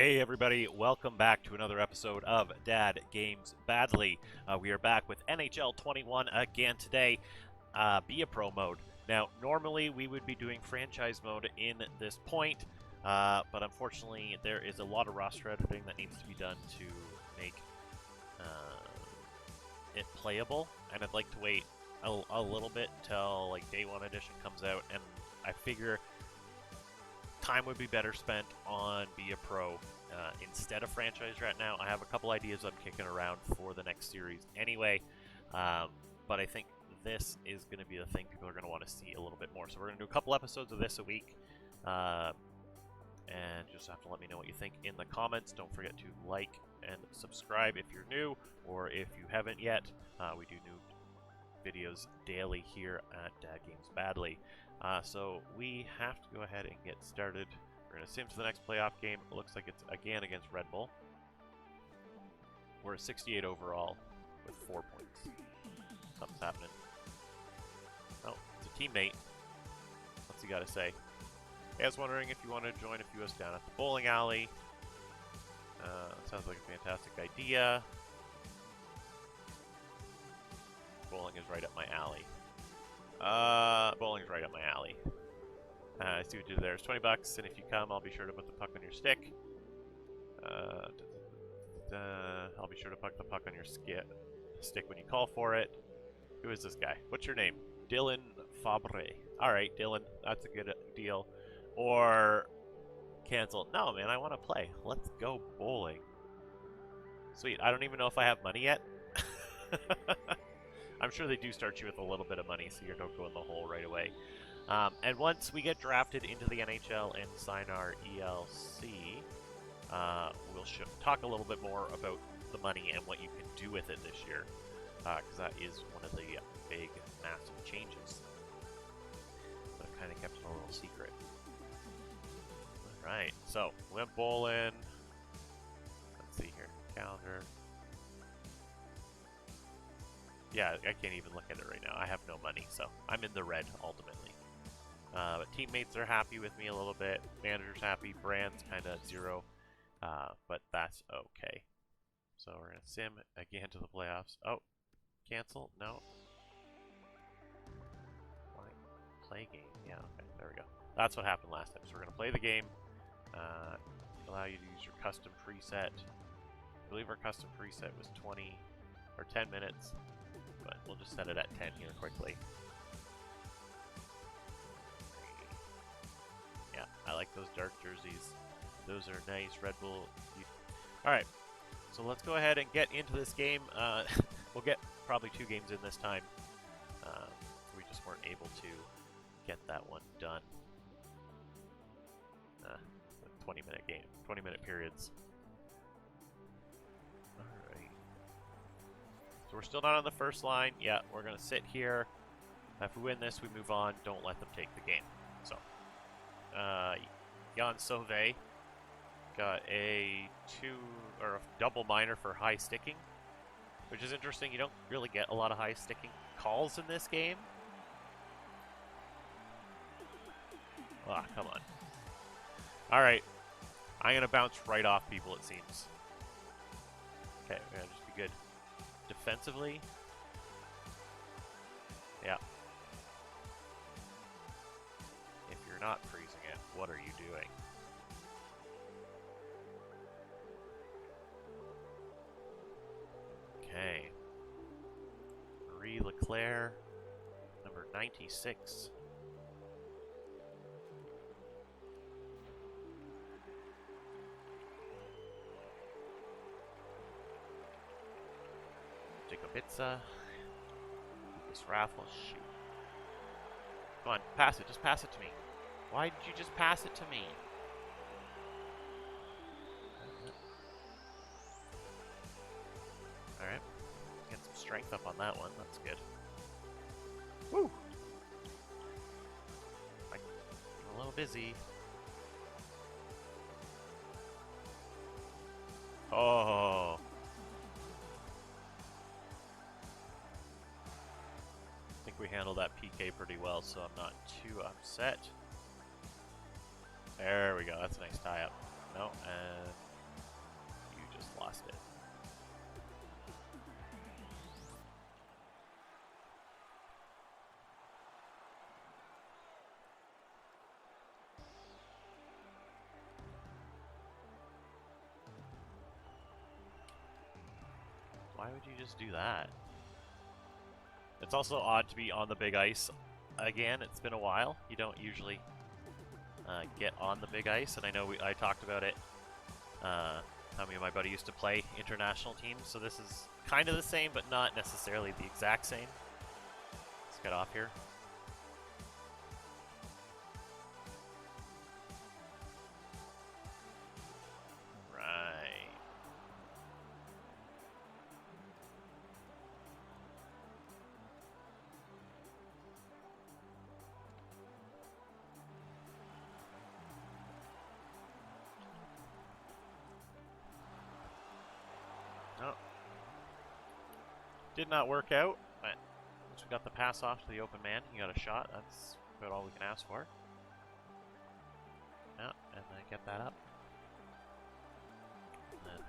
Hey everybody, welcome back to another episode of Dad Games Badly. We are back with NHL 21 again today, Be a Pro mode. Now, normally we would be doing franchise mode in this point, but unfortunately there is a lot of roster editing that needs to be done to make it playable, and I'd like to wait a little bit until like Day 1 edition comes out, and I figure time would be better spent on Be a Pro instead of franchise right now. I have a couple ideas I'm kicking around for the next series anyway, but I think this is going to be the thing people are going to want to see a little bit more. So we're going to do a couple episodes of this a week, and just have to let me know what you think in the comments. Don't forget to like and subscribe if you're new, or if you haven't yet. We do new videos daily here at Dad Games Badly. So we have to go ahead and get started. We're going to sim to the next playoff game. It looks like it's again against Red Bull. We're at 68 overall with 4 points. Something's happening. Oh, it's a teammate. What's he got to say? Hey, I was wondering if you want to join a few of us down at the bowling alley. Sounds like a fantastic idea. Bowling is right up my alley. Bowling's right up my alley. I see what you did there. It's 20 bucks, and if you come, I'll be sure to put the puck on your stick. I'll be sure to put the puck on your stick when you call for it. Who is this guy? What's your name? Dylan Fabre. Alright, Dylan. That's a good deal. Or cancel. No, man, I want to play. Let's go bowling. Sweet. I don't even know if I have money yet. I'm sure they do start you with a little bit of money, so you don't go in the hole right away. And once we get drafted into the NHL and sign our ELC, we'll talk a little bit more about the money and what you can do with it this year, because that is one of the big, massive changes. But I've kind of kept it a little secret. Alright, so went bowling. Let's see here. Calendar. Yeah, I can't even look at it right now. I have no money, so I'm in the red ultimately. But teammates are happy with me a little bit. Manager's happy. Brand's kind of zero, but that's okay. So we're gonna sim again to the playoffs. Oh, cancel? No. Play game. Yeah, okay, there we go. That's what happened last time. So we're gonna play the game. Allow you to use your custom preset. I believe our custom preset was 20 or 10 minutes. But we'll just set it at 10 here quickly. Yeah, I like those dark jerseys. Those are nice. Red Bull. Alright, so let's go ahead and get into this game. We'll get probably 2 games in this time. We just weren't able to get that one done. 20-minute game, 20-minute periods. So we're still not on the first line. Yeah, we're going to sit here. If we win this, we move on. Don't let them take the game. So, Jan Sauvé got a double minor for high sticking, which is interesting. You don't really get a lot of high sticking calls in this game. Ah, come on. All right. I'm going to bounce right off people, it seems. Okay, we're going to just be good. Defensively, yeah. If you're not freezing it, what are you doing? Okay. Marie Leclerc, number 96. Pizza. This raffle. Shoot. Come on, pass it. Just pass it to me. Why did you just pass it to me? Alright. Get some strength up on that one. That's good. Woo! I'm a little busy. Oh. We handled that PK pretty well, so I'm not too upset. There we go. That's a nice tie-up. No, and Why would you just do that? It's also odd to be on the big ice again. It's been a while. You don't usually get on the big ice, and I know I talked about it. How me and my buddy used to play international teams, so this is kind of the same, but not necessarily the exact same. Let's get off here. Right. Oh. Did not work out, but once we got the pass off to the open man, he got a shot. That's about all we can ask for. Yeah, and then get that up. And then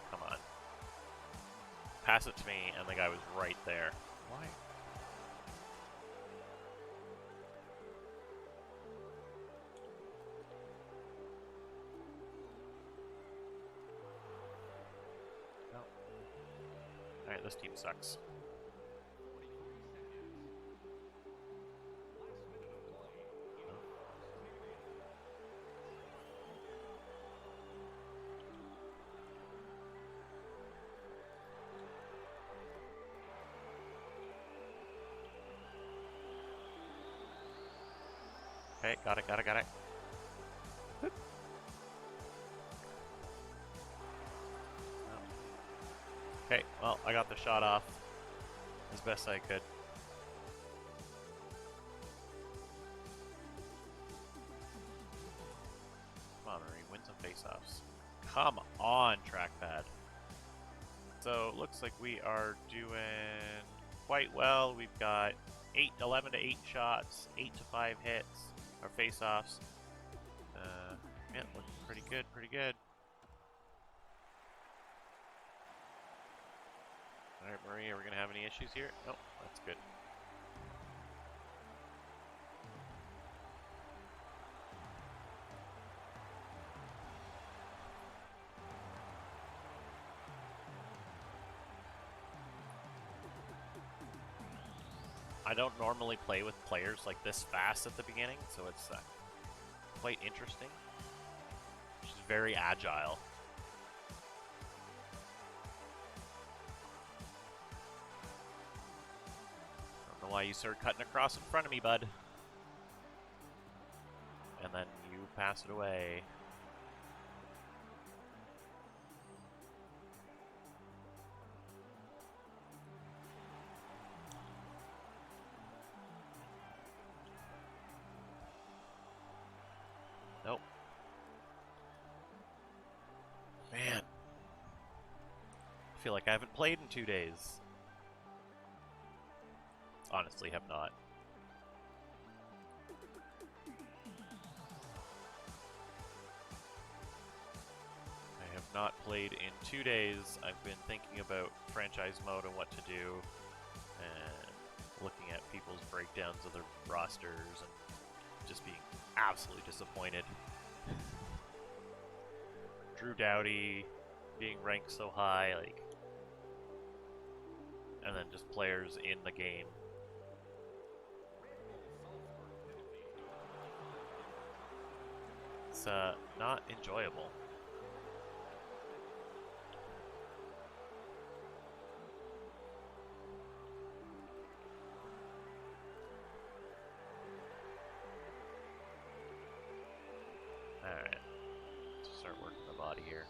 come on. Pass it to me, and the guy was right there. Why? No. Alright, this team sucks. Okay, got it. Okay, well, I got the shot off as best I could. Come on, Marie, win some face-offs. Come on, trackpad. So, looks like we are doing quite well. We've got 11 to 8 shots, 8 to 5 hits. Our face-offs, yeah, looking pretty good. Alright, Marie, are we going to have any issues here? Nope, that's good. I don't normally play with players like this fast at the beginning, so it's quite interesting. She's very agile. Don't know why you started cutting across in front of me, bud. And then you pass it away. Nope. Man. I feel like I haven't played in 2 days. Honestly, have not. I have not played in 2 days. I've been thinking about franchise mode and what to do, and looking at people's breakdowns of their rosters, and just being absolutely disappointed. Drew Doughty being ranked so high, like, and then just players in the game. It's not enjoyable. Alright, let's start working the body here.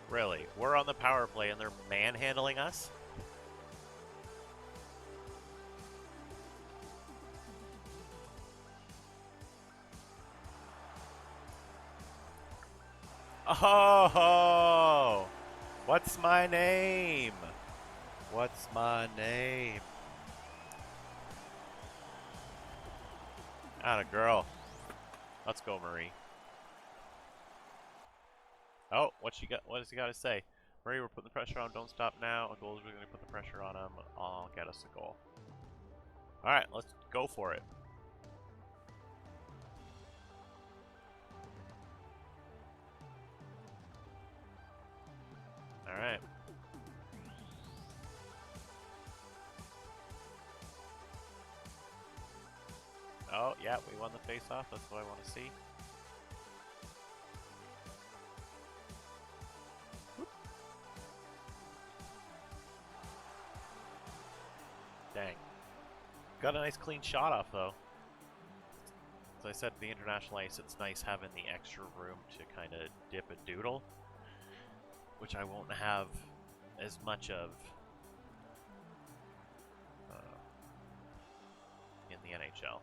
Really? We're on the power play and they're manhandling us? Oh! What's my name? What's my name? Atta girl. Let's go, Marie. Oh, what does he got to say? Murray, we're putting the pressure on. Don't stop now. A goal is really going to put the pressure on him. I'll get us a goal. All right, let's go for it. All right. Oh, yeah, we won the face-off. That's what I want to see. Dang. Got a nice clean shot off, though. As I said, the international ice, it's nice having the extra room to kind of dip and doodle, which I won't have as much of in the NHL.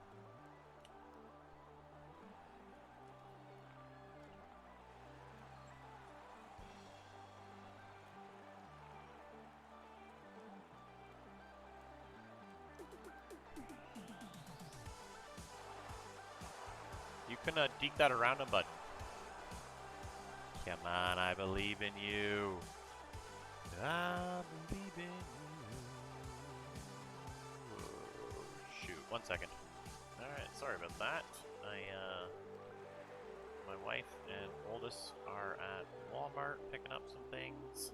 You can deke that around him, bud. Come on, I believe in you. I believe in you. Oh, shoot, 1 second. Alright, sorry about that. My wife and oldest are at Walmart picking up some things.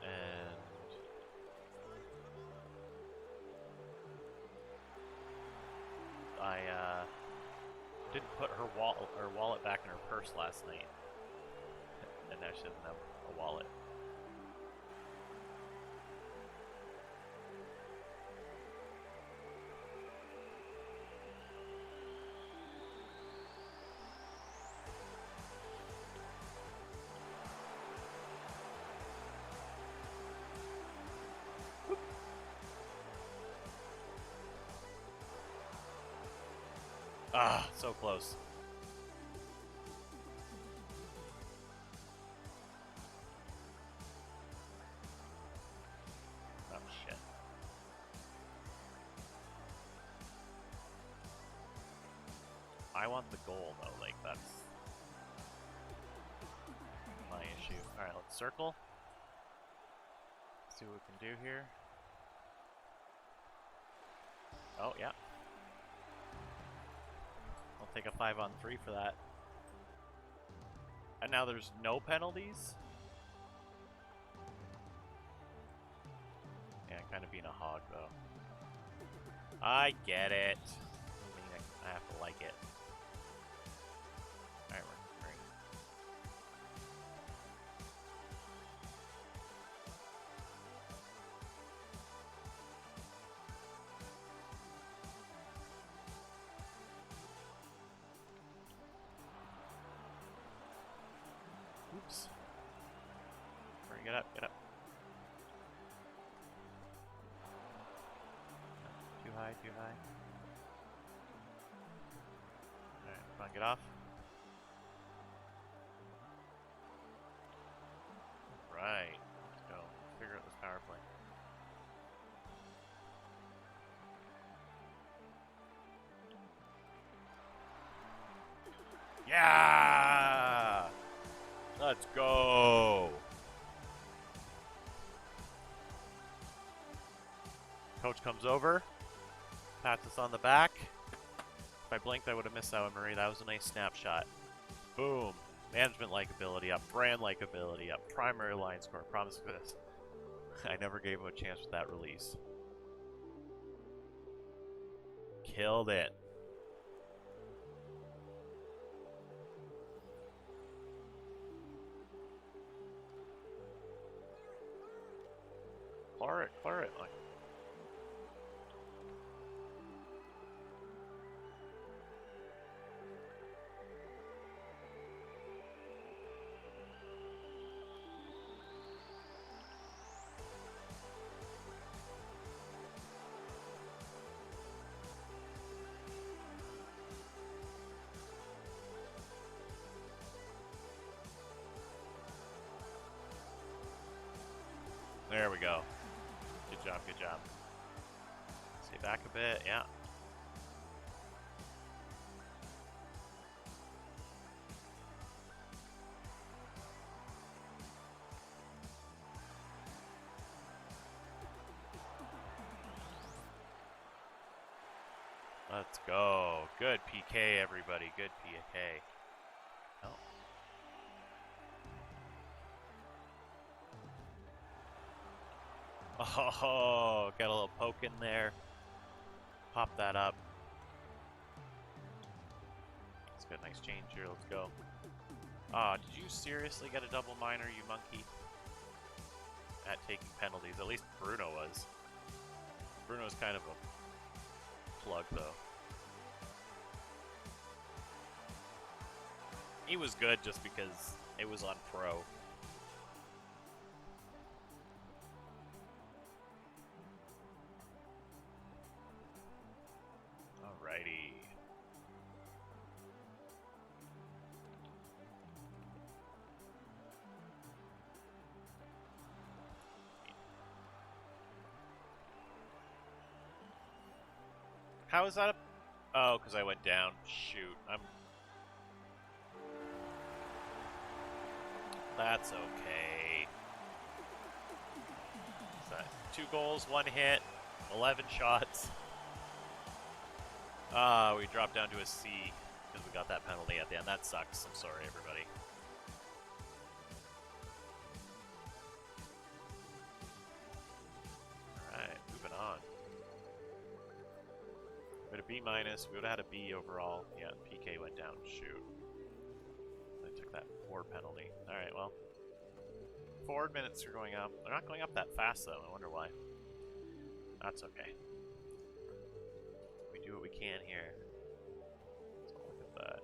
And I didn't put her wallet back in her purse last night. And now she doesn't have a wallet. Ah, so close. Oh, shit. I want the goal, though. Like, that's my issue. Alright, let's circle. See what we can do here. Oh, yeah. I'll take a 5-on-3 for that. And now there's no penalties? Yeah, I'm kind of being a hog, though. I get it. I mean, I have to like it. Alright, we're great. Oops. Hurry, get up, get up. Too high, too high. Alright, come on, get off. Right, let's go. Let's figure out this power play. Yeah! Let's go! Coach comes over, pats us on the back. If I blinked, I would have missed that one, Marie. That was a nice snapshot. Boom. Management likability up, brand likability up, primary line score. Promise for this. I never gave him a chance with that release. Killed it. Clear it, clear it. Like, there we go. Good job, good job. Stay back a bit, yeah. Let's go. Good PK, everybody. Good PK. Oh. Oh, got a little poke in there. Pop that up. Let's get a nice change here. Let's go. Ah, did you seriously get a double minor, you monkey? At taking penalties. At least Bruno was. Bruno's kind of a plug, though. He was good just because it was on pro. Alrighty. How is that a... Oh, because I went down. Shoot. That's okay. So 2 goals, 1 hit, 11 shots. We dropped down to a C because we got that penalty at the end. That sucks. I'm sorry, everybody. Alright, moving on. We had a B minus. We would have had a B overall. Yeah, PK went down. Shoot. I took that 4 penalty. Alright, well. Forward minutes are going up. They're not going up that fast, though. I wonder why. That's okay. We do what we can here. So look at that.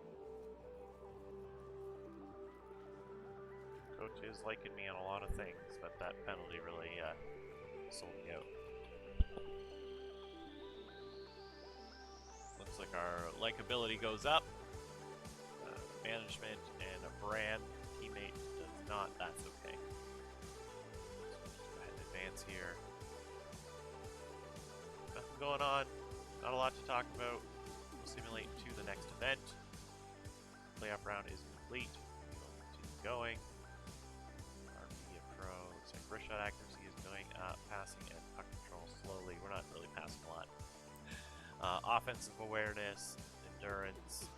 Coach is liking me on a lot of things, but that penalty really sold me out. Looks like our likability goes up. Management and a brand teammate does not. That's okay. So just go ahead and advance here. Nothing going on. Not a lot to talk about. We'll simulate to the next event. Playoff round is complete. We'll continue going. Our media pro. Looks like wrist shot accuracy is going up. Passing and puck control slowly. We're not really passing a lot. Offensive awareness, endurance.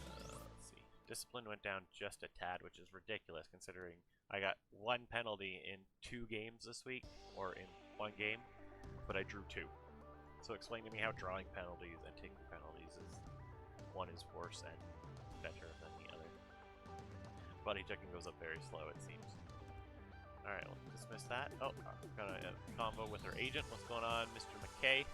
Let's see. Discipline went down just a tad, which is ridiculous considering I got 1 penalty in 2 games this week, or in 1 game, but I drew 2. So explain to me how drawing penalties and taking penalties is one is worse and better than the other. Buddy checking goes up very slow, it seems. Alright, we'll dismiss that. Oh, got a combo with our agent. What's going on, Mr. McKay?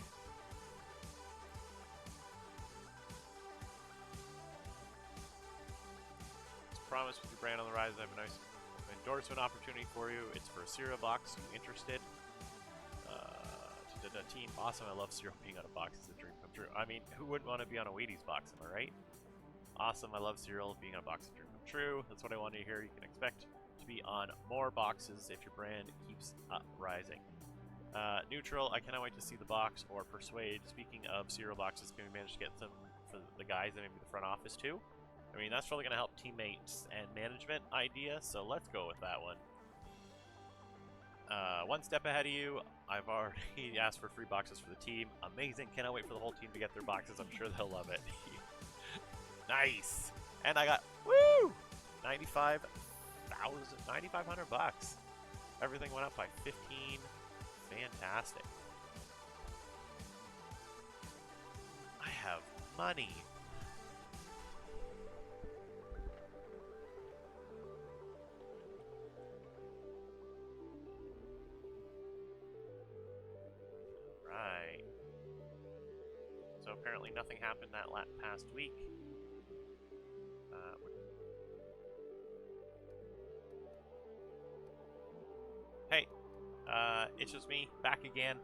Promise with your brand on the rise, I have a nice endorsement opportunity for you. It's for a cereal box. You interested? Team, awesome. I love cereal being on a box. It's a dream come true. I mean, who wouldn't want to be on a Wheaties box? Am I right? Awesome. I love cereal being on a box. It's a dream come true. That's what I wanted to hear. You can expect to be on more boxes if your brand keeps rising. Neutral. I cannot wait to see the box or persuade. Speaking of cereal boxes, can we manage to get some for the guys and maybe the front office too? I mean, that's probably going to help teammates and management idea, so let's go with that one. 1 step ahead of you. I've already asked for free boxes for the team. Amazing. Cannot wait for the whole team to get their boxes. I'm sure they'll love it. Nice. And I got, woo! 9,500 bucks. Everything went up by 15. Fantastic. I have money. So apparently nothing happened that past week. Hey, it's just me, back again.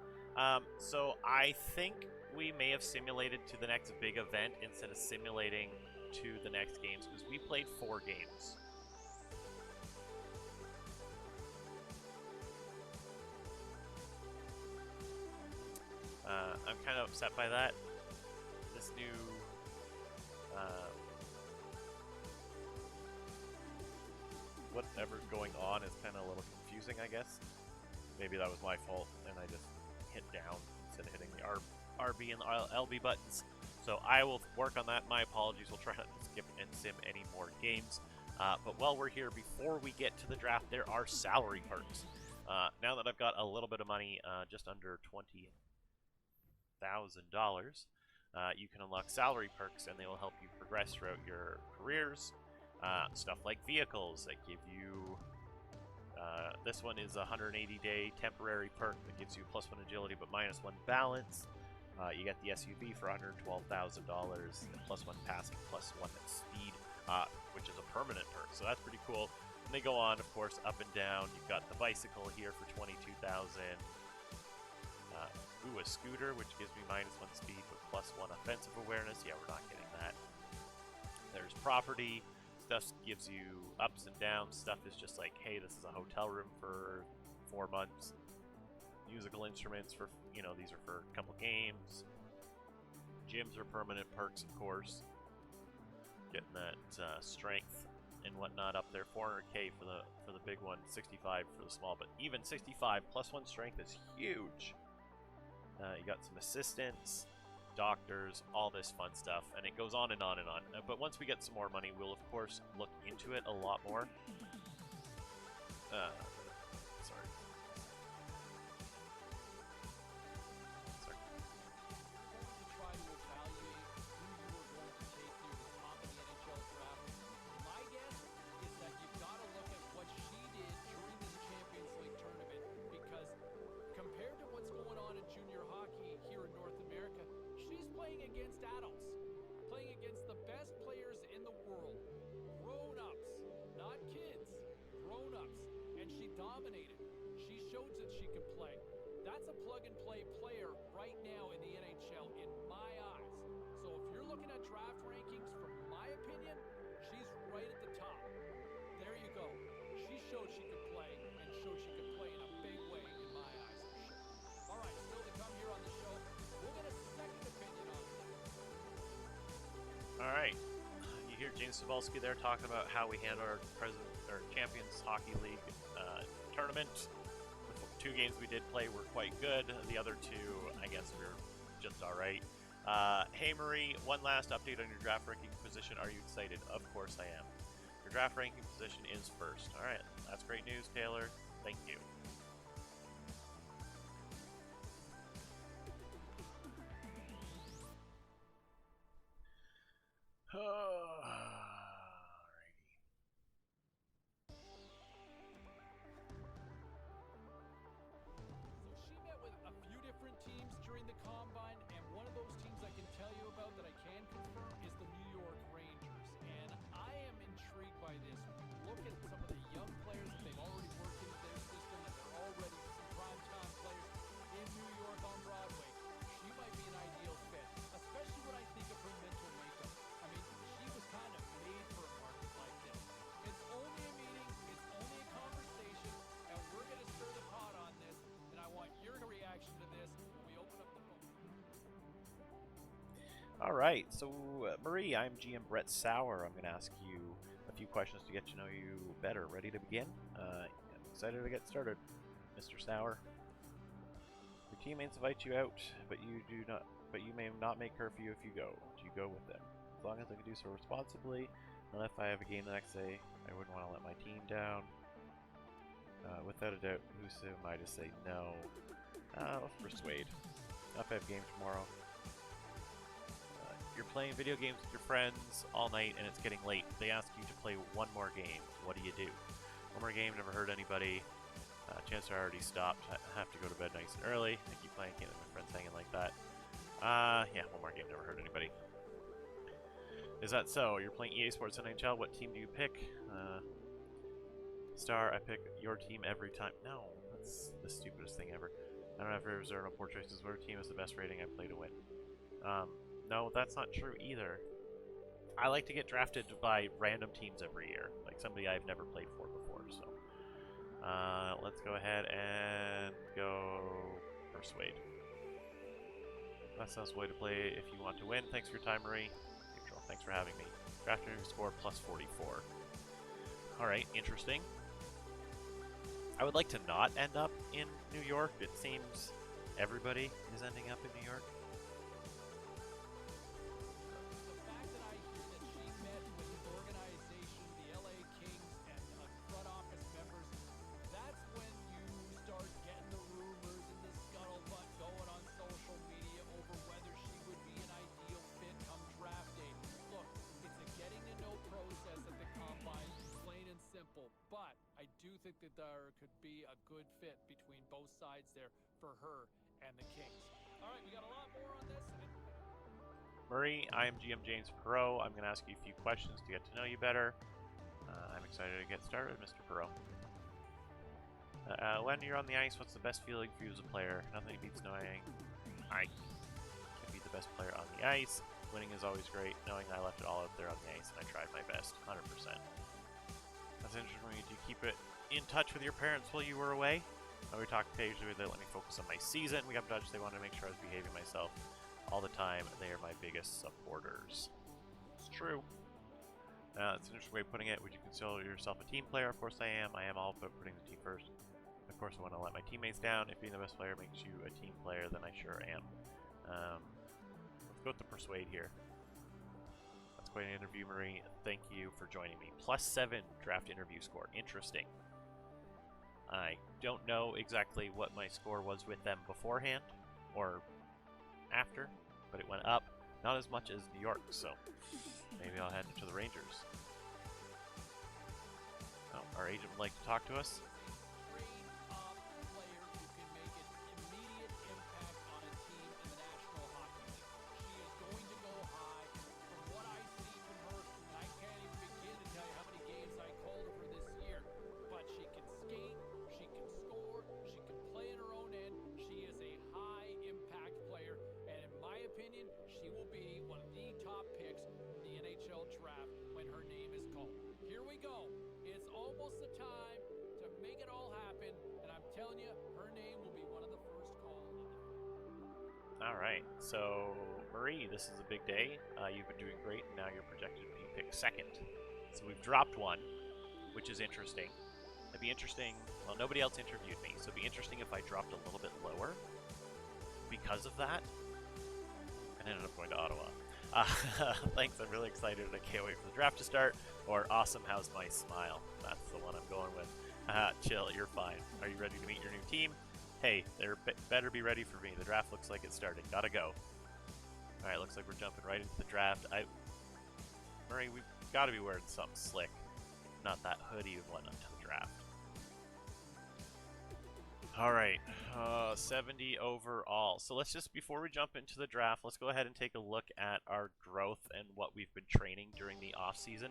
So I think we may have simulated to the next big event instead of simulating to the next games, because we played 4 games. I'm kind of upset by that. This new whatever's going on is kind of a little confusing, I guess. Maybe that was my fault, and I just hit down instead of hitting the RB RB and LB buttons. So I will work on that. My apologies. We'll try not to skip and sim any more games. But while we're here, before we get to the draft, there are salary perks. Now that I've got a little bit of money, just under $20,000, you can unlock salary perks, and they will help you progress throughout your careers. Stuff like vehicles that give you... this one is a 180-day temporary perk that gives you +1 agility but -1 balance. You get the SUV for $112,000, +1 passing, +1 speed, which is a permanent perk, so that's pretty cool. And they go on, of course, up and down. You've got the bicycle here for $22,000. A scooter, which gives me -1 speed with +1 offensive awareness. Yeah, we're not getting that. There's property. Stuff gives you ups and downs. Stuff is just like, hey, this is a hotel room for 4 months. Musical instruments for, these are for a couple games. Gyms are permanent perks, of course. Getting that strength and whatnot up there. 400k for the big one, 65 for the small, but even 65 +1 strength is huge. You got some assistants, doctors, all this fun stuff, and it goes on and on and on. But once we get some more money, we'll of course look into it a lot more. Sorry. To try to evaluate who you are going to take near the top of the NHL draft. My guess is that you've got to look at what she did during this Champions League tournament, because compared to what's going on in junior hockey here in North America, she's playing against adults, playing against the best players in the world, grown-ups, not kids, grown-ups, and she dominated. She showed that she could play. That's a plug-and-play player right now in the NHL, in my eyes. So if you're looking at draft rankings, from my opinion, she's right at the top. There you go. She showed she could play, and showed she could play in a big way, in my eyes, for sure. All right, still to come here on the show, we'll get a second opinion on this. All right. You hear James Cebulski there talking about how we handle our Champions Hockey League tournament. The 2 games we did play were quite good. The other 2, I guess, were just all right. Hey, Marie, one last update on your draft ranking position. Are you excited? Of course I am. Your draft ranking position is first. All right. That's great news, Taylor. Thank you. Teams during the combine, and one of those teams I can tell you about that I can confirm is the New York Rangers, and I am intrigued by this. Look at some of the young players that they've already worked into their system, and they're already some primetime players in New York on Broadway. She might be an ideal fit, especially when I think of her mental makeup. I mean, she was kind of made for a market like this. It's only a meeting, it's only a conversation, and we're going to stir the pot on this, and I want your reaction to this. All right, so Marie, I'm GM Brett Sauer. I'm going to ask you a few questions to get to know you better. Ready to begin? I'm excited to get started, Mr. Sauer. Your teammates invite you out, but you may not make curfew if you go. Do you go with them? As long as I can do so responsibly, and if I have a game the next day, I wouldn't want to let my team down. Without a doubt, who am I to say no? Let's persuade. If I have games tomorrow. You're playing video games with your friends all night and it's getting late. They ask you to play one more game. What do you do? One more game, never hurt anybody. Chances are I already stopped. I have to go to bed nice and early. I keep playing games with my friends hanging like that. Yeah, one more game, never hurt anybody. Is that so? You're playing EA Sports NHL. What team do you pick? Star, I pick your team every time. No, that's the stupidest thing ever. I don't have to reserve no poor choices. Whatever team has the best rating, I play to win. No, that's not true either. I like to get drafted by random teams every year, like somebody I've never played for before. So, let's go ahead and go persuade. That's the way to play if you want to win. Thanks for your time, Marie. Neutral. Thanks for having me. Drafting score +44. All right, interesting. I would like to not end up in New York. It seems everybody is ending up in New York. there could be a good fit between both sides there for her and the Kings. All right, we got a lot more on this. Murray, I am GM James Perot. I'm going to ask you a few questions to get to know you better. I'm excited to get started, Mr. Perot. When you're on the ice, what's the best feeling for you as a player? Nothing beats knowing I can be the best player on the ice. Winning is always great, knowing I left it all out there on the ice and I tried my best, 100%. That's interesting. Do you keep it in touch with your parents while you were away? We talked occasionally. They let me focus on my season. We got in touch. They wanted to make sure I was behaving myself all the time. They are my biggest supporters. It's true. It's an interesting way of putting it. Would you consider yourself a team player? Of course I am. I am all about putting the team first. Of course I want to let my teammates down. If being the best player makes you a team player, then I sure am. Let's go with the persuade here. That's quite an interview, Marie. Thank you for joining me. +7 draft interview score. Interesting. I don't know exactly what my score was with them beforehand or after, but it went up. Not as much as New York, so maybe I'll head to the Rangers. Oh, our agent would like to talk to us. Alright, so Marie, this is a big day. You've been doing great, and now you're projected to be picked second. So we've dropped one, which is interesting. It'd be interesting, well, nobody else interviewed me, so it'd be interesting if I dropped a little bit lower because of that, and ended up going to Ottawa. Thanks, I'm really excited. I can't wait for the draft to start. Or awesome, how's my smile? That's the one I'm going with. Chill, you're fine. Are you ready to meet your new team? Hey, they better be ready for me. The draft looks like it's starting. Gotta go. Alright, looks like we're jumping right into the draft. Murray, we've got to be wearing something slick. Not that hoodie and whatnot to the draft. Alright, 70 overall. So let's just, before we jump into the draft, let's go ahead and take a look at our growth and what we've been training during the off-season.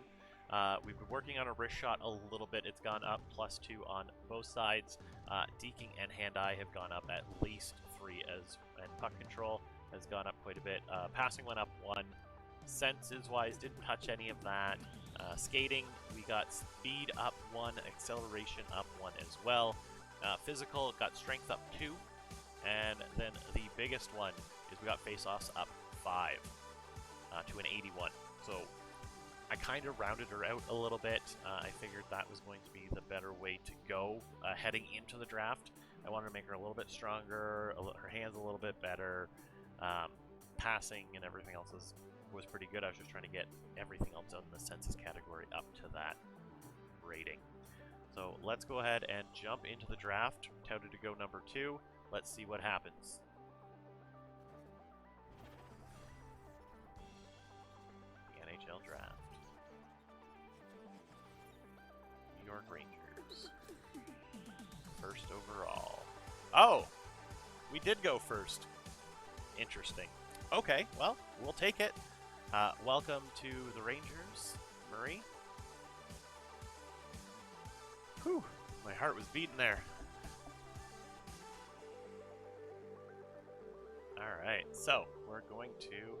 We've been working on a wrist shot a little bit. It's gone up +2 on both sides. Deking and hand-eye have gone up at least 3, and puck control has gone up quite a bit. Passing went up 1. Senses-wise, didn't touch any of that. Skating, we got speed up 1, acceleration up 1 as well. Physical, got strength up 2. And then the biggest one is we got face-offs up 5 to an 81. So I kind of rounded her out a little bit. I figured that was going to be the better way to go heading into the draft. I wanted to make her a little bit stronger, her hands a little bit better. Passing and everything else was pretty good. I was just trying to get everything else in the census category up to that rating. So let's go ahead and jump into the draft. Touted to go number 2. Let's see what happens. The NHL draft. New York Rangers. First overall. Oh! We did go first. Interesting. Okay, well, we'll take it. Welcome to the Rangers, Murray. Whew, my heart was beating there. Alright, so we're going to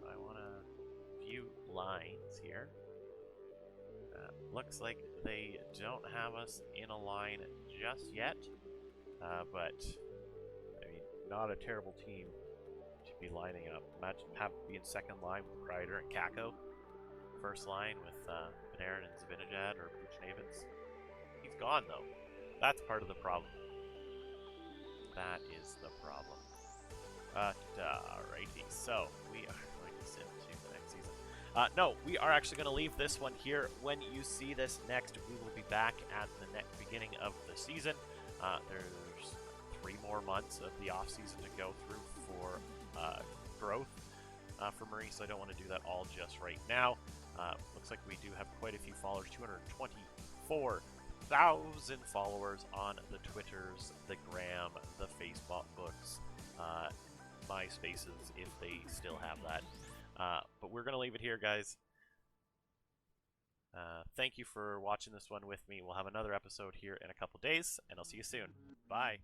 I want a few lines here. Looks like they don't have us in a line just yet, but I mean, not a terrible team to be lining up. Imagine having to be in second line with Kreider and Kako. First line with Panarin and Zibanejad or Buchnevich. He's gone though. That's part of the problem. That is the problem. Alrighty, so we are going to sit to the next season. No, we are actually going to leave this one here. When you see this next, we will be back at the beginning of the season. There's 3 more months of the off season to go through for growth for Marie, so I don't want to do that all just right now. Looks like we do have quite a few followers, 224 1,000 followers on the Twitters, the Gram, the Facebook books, MySpaces, if they still have that. But we're going to leave it here, guys. Thank you for watching this one with me. We'll have another episode here in a couple days, and I'll see you soon. Bye.